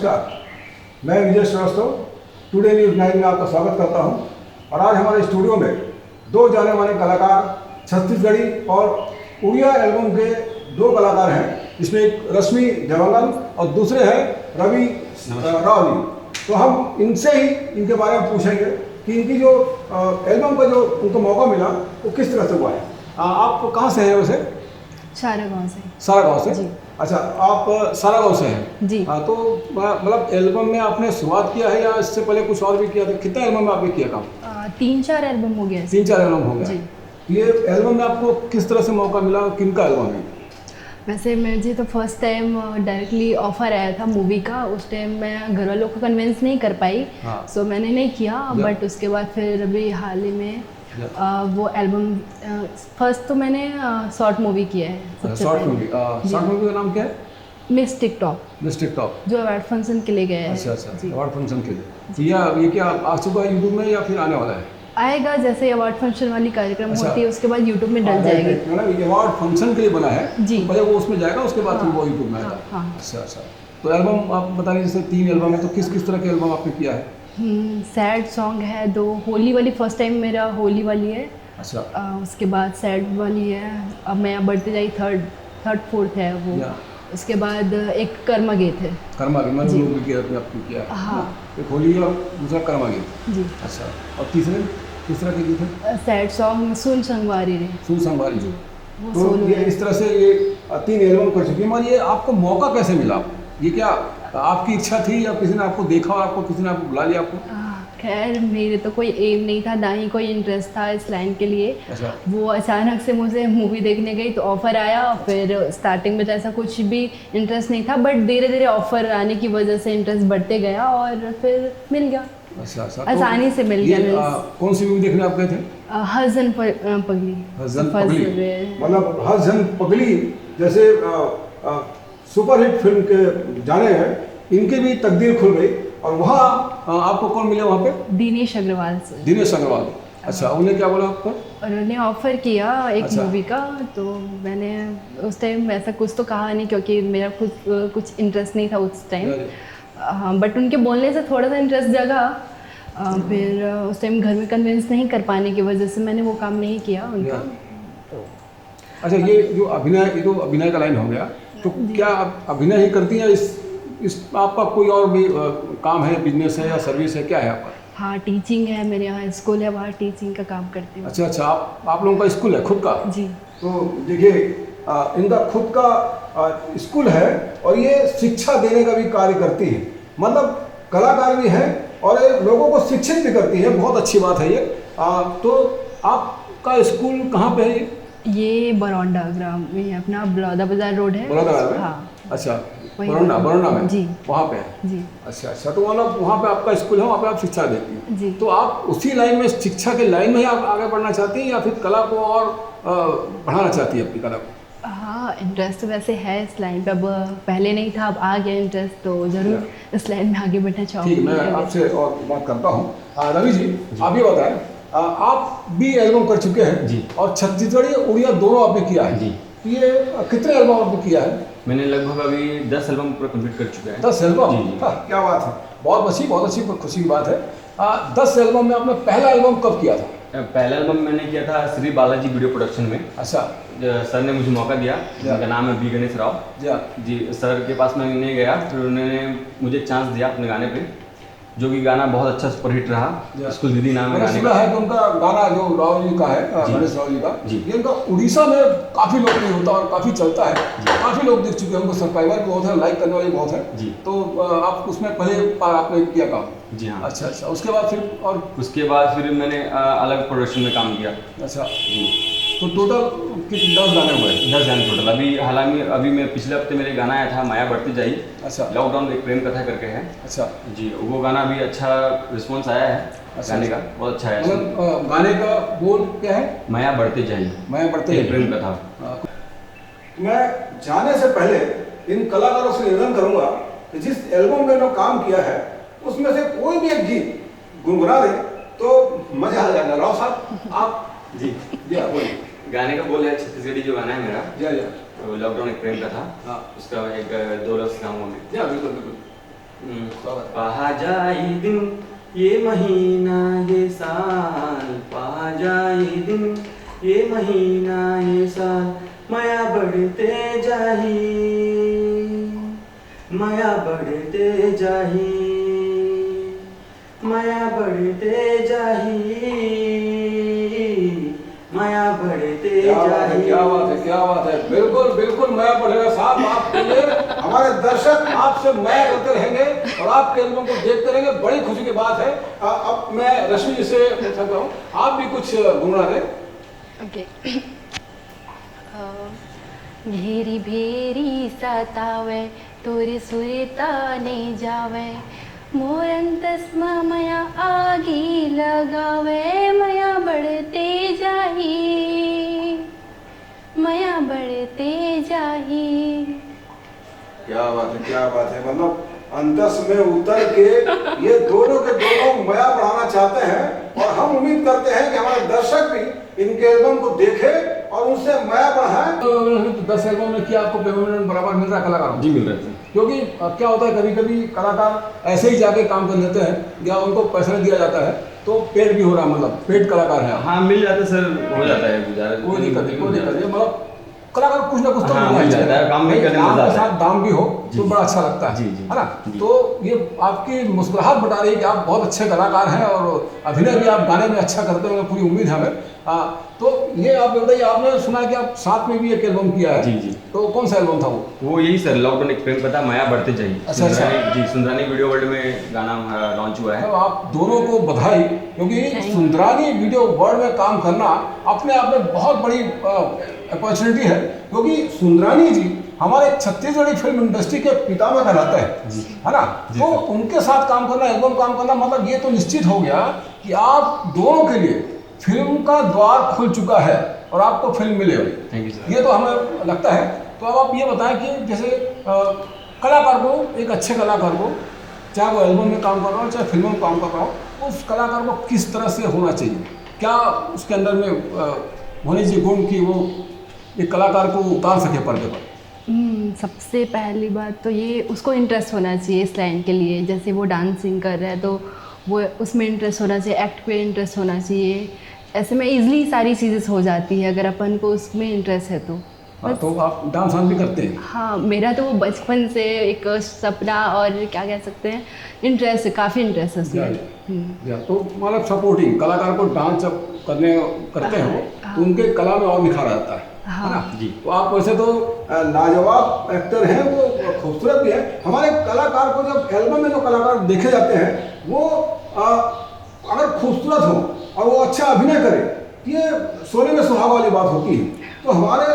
नमस्कार, मैं विजय Srivastava today news 9 में आपका स्वागत करता हूं। और आज हमारे स्टूडियो में दो जाने माने कलाकार छत्तीसगढ़ी और उड़िया एल्बम के दो कलाकार हैं, जिसमें एक रश्मि जवांगल और दूसरे हैं रवि राव जी। तो हम इनसे ही इनके बारे में पूछेंगे कि इनकी जो एल्बम का जो उनको मौका मिला वो किस तरह से हुआ है। आप कहाँ से हैं वैसे? सारागांव से। सारागांव से जी। अच्छा, आप सारागांव से हैं जी। तो मतलब एल्बम में आपने शुरुआत किया है या इससे पहले कुछ और भी किया था? कितना एल्बम में आपने किया काम? 3-4 एल्बम हो गया। 3-4 एल्बम हो गया। जी। ये एल्बम में आपको किस तरह से मौका मिला, किनका एल्बम है? वैसे मुझे तो फर्स्ट टाइम डायरेक्टली ऑफर आया था मूवी का। उस टाइम मैं घर वालों को कन्विंस नहीं कर पाई। हाँ। सो मैंने नहीं किया। बट उसके बाद फिर अभी हाल ही में वो एल्बम फर्स्ट तो मैंने शॉर्ट मूवी किया है। शॉर्ट मूवी का नाम क्या है? Miss TikTok. मिस टिकटॉक जो अवार्ड फंक्शन के लिए गया है। अच्छा, अवार्ड फंक्शन के लिए। ये क्या आ चुका है यूट्यूब में या फिर आने वाला है? आएगा, जैसे अवार्ड फंक्शन वाली कार्यक्रम अच्छा। होती है उसके बाद यूट्यूब में डल जाएगी। मतलब ये अवार्ड फंक्शन के लिए बना है जी। तो पहले वो उसमें जाएगा, उसके बाद फिर वो यूट्यूब में आएगा। हाँ। अच्छा। तो एल्बम आप बता रहे जैसे 3 एल्बम है, तो किस तरह के एल्बम आपने किया है? सैड सॉन्ग है 2, होली वाली फर्स्ट टाइम मेरा होली वाली है। अच्छा। उसके बाद सैड वाली है, अब मैं बढ़ते जाई थर्ड फोर्थ है वो। उसके बाद एक कर्मा गीत है। कर्मा गीत मैंने लोग भी किया है। हाँ। एक होली और दूसरा कर्मा गीत। जी। अच्छा, और तीसरा के गीत है सैड सॉन्ग सुन संगवारी रे। सुन संगवारी जी। वो तो सोलो ये है। इस तरह से ये 3 एल्बम कर चुकी है। मगर ये आपको मौका कैसे मिला? ये क्या आपकी इच्छा थी या किसी ने आपको देखा और आपको किसी ने आपको बुला लिया आपको? खैर मेरे तो कोई एम नहीं था, ना ही कोई इंटरेस्ट था इस लाइन के लिए। अच्छा। वो अचानक से मुझे मूवी देखने गई तो ऑफ़र आया। फिर स्टार्टिंग में तो ऐसा कुछ भी इंटरेस्ट नहीं था, बट धीरे धीरे ऑफ़र आने की वजह से इंटरेस्ट बढ़ते गया और फिर मिल गया। अच्छा। आसानी से मिल गया। कौन सी मूवी देखने आप गए थे? हसन पगली। हसन पगली मतलब हसन पगली जैसे सुपरहिट फिल्म के जाने हैं, इनकी भी तकदीर खुल गई। और वहाँ आपको कौन मिले वहाँ पे? दिनेश अग्रवाल से। दिनेश अग्रवाल। अच्छा, उन्हें क्या बोला आपको? उन्होंने ऑफ़र किया एक अच्छा। मूवी का, तो मैंने उस टाइम ऐसा कुछ तो कहा नहीं क्योंकि मेरा कुछ इंटरेस्ट नहीं था उस टाइम। हाँ, बट उनके बोलने से थोड़ा सा इंटरेस्ट जगा। फिर उस टाइम घर में कन्विंस नहीं कर पाने की वजह से मैंने वो काम नहीं किया उनका। अच्छा, ये जो अभिनय का लाइन हो गया, तो क्या आप अभिनय ही करती हैं? इस आपका कोई और भी काम है, बिजनेस है या सर्विस है, क्या है आपका? हाँ, टीचिंग है, मेरे यहाँ स्कूल है, वहाँ टीचिंग का काम करती हूँ। अच्छा, आप लोगों का स्कूल है खुद का? जी। तो देखिए, इनका खुद का स्कूल है और ये शिक्षा देने का भी कार्य करती है। मतलब कलाकार भी है और ये लोगों को शिक्षित भी करती है। बहुत अच्छी बात है ये। तो आपका स्कूल कहाँ पे है ये बरौंडा ग्राम में, अपना बलौदा बाजार रोड है। बड़ौदा में? हाँ। अच्छा, बरौंडा में। जी। वहाँ पे है। जी। अच्छा, तो मतलब वहाँ पे आपका स्कूल है, वहाँ पे आप शिक्षा देती हैं। जी। तो आप उसी लाइन में, शिक्षा के लाइन में ही आप आगे बढ़ना चाहती हैं या फिर कला को और बढ़ाना चाहती है अपनी कला को? हाँ, इंटरेस्ट वैसे है इस लाइन पे। अब पहले नहीं था, अब आ गया इंटरेस्ट, तो ज़रूर इस लाइन में आगे बढ़ना चाहूँगी। ठीक, मैं आपसे और बात करता हूँ। रवि जी, आप ये बताएं, आप भी एल्बम कर चुके हैं जी। और छत्तीसगढ़ी उड़िया दोनों आपने किया है। जी। तो ये कितने एल्बम आपने किया है? मैंने लगभग अभी 10 एल्बम पूरा कंप्लीट कर चुका है। 10 एल्बम? जी। हाँ, क्या बात है, बहुत अच्छी खुशी की बात है। 10 एल्बम में आपने पहला एल्बम कब किया था? पहला एल्बम मैंने किया था श्री बालाजी वीडियो प्रोडक्शन में। अच्छा। सर ने मुझे मौका दिया, उनका नाम है बी गणेश राव जी। सर के पास मैं नहीं गया, फिर उन्होंने मुझे चांस दिया अपने गाने पे, जो कि गाना बहुत अच्छा सुपरहिट रहा। स्कूल दीदी नाम है गाने सुना का। है कि उनका गाना जो राव जी का है, गणेश राव जी का, ये उनका उड़ीसा में काफ़ी लोकप्रिय होता है और काफ़ी चलता है। काफ़ी लोग देख चुके हैं उनको, सब्सक्राइबर भी बहुत है, लाइक करने वाले बहुत हैं जी। तो आप उसमें पहले आपने किया काम? जी हाँ। अच्छा। उसके बाद फिर और उसके बाद फिर मैंने अलग प्रोडक्शन में काम किया। अच्छा जी। तो टोटल 10 गाने हुए? 10 गाने टोटल। अभी मैं पिछले हफ्ते मेरे गाना आया था माया बढ़ती जाई। अच्छा। लॉकडाउन एक प्रेम कथा करके है। अच्छा जी, वो गाना भी अच्छा रिस्पॉन्स आया है। गाने का बहुत अच्छा है। मतलब गाने का बोल क्या है? माया बढ़ते जाई, मैं बढ़ते एक प्रेम कथा। मैं जाने से पहले इन कलाकारों से निवेदन करूंगा कि जिस एल्बम में उन्होंने काम किया है उसमें से कोई भी एक गीत गुनगुना दे तो मजा आ जाएगा। राव साहब, आप जी बोलिए। गाने का बोल है छत्तीसगढ़ी जो गाना है मेरा, जी। तो लॉकडाउन एक प्रेम कथा। हाँ। उसका एक 2 लफ्ज़ गाऊंगा मैं। बिल्कुल। पहा जाए दिन ये महीना ये साल, पहा जाए दिन ये महीना ये साल, माया बढ़ते जाही, माया बढ़ते जाही, माया बढ़ते जाही, माया बढ़ते जाही। क्या बात है, क्या बात है। बिल्कुल बिल्कुल माया बढ़ेगा साहब आपके लिए। हमारे दर्शक आपसे माया करते रहेंगे और आपके एल्बम को देखते रहेंगे, बड़ी खुशी की बात है। अब मैं रश्मि जी से पूछ सकता हूँ, आप भी कुछ गुनगुना दें। ओके। भेरी भेरी सतावे तोरे सुरता नहीं जावे, मोरंतस्मा मया आगी लगावे, मया बढ़ते जाही, मया बढ़ते जाही। क्या बात है, क्या बात है। मतलब अंतस में उतर के ये दोनों के दोनों मया बढ़ाना चाहते हैं और हम उम्मीद करते हैं कि हमारे दर्शक भी इनके एल्बम को देखें और उनसे मया बढ़ाएं। तो 10 एल्बम में क्या आपको पेमेंट बराबर मिल रहा है कलाकारों? जी मिल रहे थे, क्योंकि क्या होता है कभी कभी कलाकार ऐसे ही जाके काम कर लेते हैं या उनको पैसा नहीं दिया जाता है तो पेड भी हो रहा, मतलब पेड कलाकार है। हाँ मिल जाता सर, हो जाता है गुजारा, कोई दिक्कत नहीं, कोई दिक्कत नहीं। मतलब कलाकार कुछ ना कुछ तो हाँ, मिलना मिल चाहिए। जाता है, काम भी करने में मजा आपके आता है। साथ दाम भी हो जी, तो जी। बड़ा अच्छा लगता है, जी, जी। है ना? जी। तो ये आपकी मुस्कुराहट बता रही है कि आप बहुत अच्छे कलाकार हैं और अभिनय भी आप गाने में अच्छा करते होंगे, पूरी उम्मीद है हमें। तो ये आप बताइए, आपने सुना है कि आप साथ में भी एक एल्बम किया है? जी, जी। तो कौन सा एल्बम था वो यही सर लॉकडाउन एक्सपीरियंस पता, माया बढ़ते जाइए। अच्छा, अच्छा। जी, सुंदरानी वीडियो वर्ल्ड में गाना हमारा लॉन्च हुआ है। तो आप दोनों को बधाई, क्योंकि सुंदरानी वीडियो वर्ल्ड में काम करना अपने आप में बहुत बड़ी अपॉर्चुनिटी है, क्योंकि सुंदरानी जी हमारे छत्तीसगढ़ी फिल्म इंडस्ट्री के पितामह कहलाते हैं, है ना? तो उनके साथ काम करना, एल्बम काम करना, मतलब ये तो निश्चित हो गया कि आप दोनों के लिए फिल्म का द्वार खुल चुका है और आपको फिल्म मिलेगी। Thank you sir. ये तो हमें लगता है। तो अब आप ये बताएं कि जैसे कलाकार को, एक अच्छे कलाकार को, चाहे वो एल्बम में काम कर रहा हो चाहे फिल्मों में काम कर रहा हो, उस कलाकार को किस तरह से होना चाहिए? क्या उसके अंदर में होने चाहिए गुण कि वो एक कलाकार को उतार सके पर्दे पर? सबसे पहली बात तो ये उसको इंटरेस्ट होना चाहिए इस लाइन के लिए। जैसे वो डांसिंग कर रहा है तो वो उसमें इंटरेस्ट होना चाहिए, एक्ट पे इंटरेस्ट होना चाहिए। ऐसे में इजीली सारी चीज़ें हो जाती है अगर अपन को उसमें इंटरेस्ट है तो। हाँ, तो आप डांस वांस भी करते हैं? हाँ, मेरा तो वो बचपन से एक सपना और क्या कह सकते हैं, इंटरेस्ट है, काफ़ी इंटरेस्ट है उसमें। या तो मतलब सपोर्टिंग कलाकार को डांस जब करते हो तो उनके कला में और निखार आता है, है ना? जी। तो आप वैसे तो लाजवाब एक्टर हैं, वो खूबसूरत भी है। हमारे कलाकार को जब एल्बम में जो कलाकार देखे जाते हैं वो अगर खूबसूरत हो और वो अच्छा अभिनय करे, ये सोने में सुहागा वाली बात होती है। तो हमारे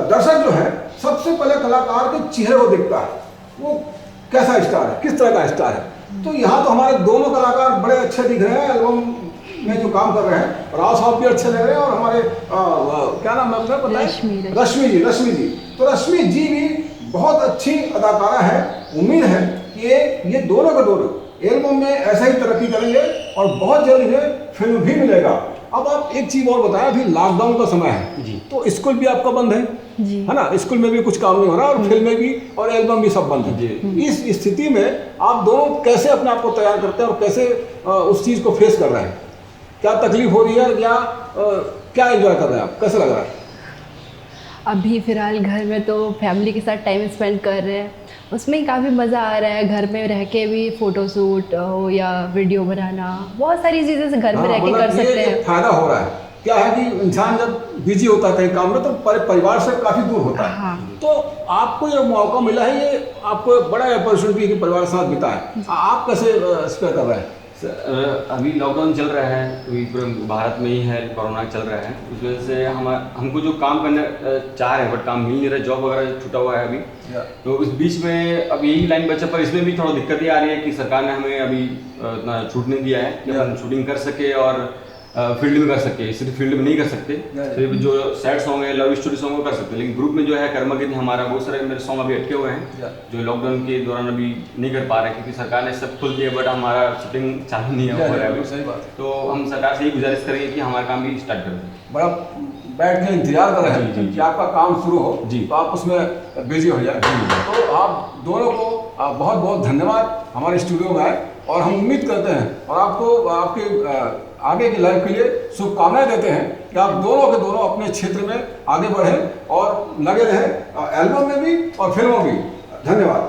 दर्शक जो है सबसे पहले कलाकार के चेहरे को देखता है, वो कैसा स्टार है, किस तरह का स्टार है। तो यहाँ तो हमारे दोनों कलाकार बड़े अच्छे दिख रहे हैं एल्बम में जो काम कर रहे हैं, और राव साहब भी अच्छे लग रहे हैं, और हमारे क्या नाम है आपका पता है? रश्मि जी। तो रश्मि जी भी बहुत अच्छी अदाकारा है। उम्मीद है कि ये दोनों के दोनों एल्बम में ऐसा ही तरक्की करेंगे और बहुत जल्द इन्हें फिल्म भी मिलेगा। अब आप एक चीज़ और बताएं, अभी लॉकडाउन का समय है जी, तो स्कूल भी आपका बंद है जी, है ना? स्कूल में भी कुछ काम नहीं हो रहा और फिल्में भी और एल्बम भी सब बंद है जी। इस स्थिति में आप दोनों कैसे अपने आप को तैयार करते हैं और कैसे उस चीज़ को फेस कर रहे हैं? क्या तकलीफ हो रही है या क्या एंजॉय कर रहे हैं आप, कैसे लग रहा है? अभी फ़िलहाल घर में तो फैमिली के साथ टाइम स्पेंड कर रहे हैं, उसमें ही काफ़ी मज़ा आ रहा है। घर में रह के भी फ़ोटोशूट हो या वीडियो बनाना, बहुत सारी चीज़ें से घर में रह के कर सकते हैं। फायदा हो रहा है। क्या है कि इंसान जब बिजी होता है कहीं काम में तो परिवार से काफ़ी दूर होता है। हाँ। तो आपको ये मौका मिला है, ये आपको बड़ा अपॉर्चुनिटी कि परिवार के साथ बिताएं। आप कैसे स्पेयर कर रहे हैं? अभी लॉकडाउन चल रहा है, अभी पूरे भारत में ही है, कोरोना चल रहा है। उस वजह से हमको जो काम करने चाह रहे हैं बट काम मिल नहीं रहा, जॉब वगैरह छूटा हुआ है अभी। तो उस बीच में अब यही लाइन बचा, पर इसमें भी थोड़ा दिक्कतें आ रही है कि सरकार ने हमें अभी इतना छूट नहीं दिया है कि हम शूटिंग कर सके और फील्ड में कर सकते, सिर्फ फील्ड में नहीं कर सकते। सिर्फ जो सैड सॉन्ग है, लव स्टोरी सॉन्ग वो कर सकते, लेकिन ग्रुप में जो है कर्म गीत हमारा, बहुत सारे मेरे सॉन्ग अभी अटके हुए हैं जो लॉकडाउन के दौरान अभी नहीं कर पा रहे क्योंकि सरकार ने सब खोल दिया, बट हमारा शूटिंग चालू नहीं हो रहा है अभी। सही बात। तो हम सरकार से यही गुजारिश करेंगे कि हमारा काम भी स्टार्ट कर दें। बड़ा बैठ के इंतजार कर रहे जी, हैं जी, कि आपका काम शुरू हो जी। तो आप उसमें बिजी हो जाए। तो आप दोनों को बहुत बहुत धन्यवाद हमारे स्टूडियो में आए, और हम उम्मीद करते हैं और आपको आपके आगे की लाइफ के लिए शुभकामनाएं देते हैं कि आप दोनों के दोनों अपने क्षेत्र में आगे बढ़ें और लगे रहें एल्बम में भी और फिल्मों में भी। धन्यवाद।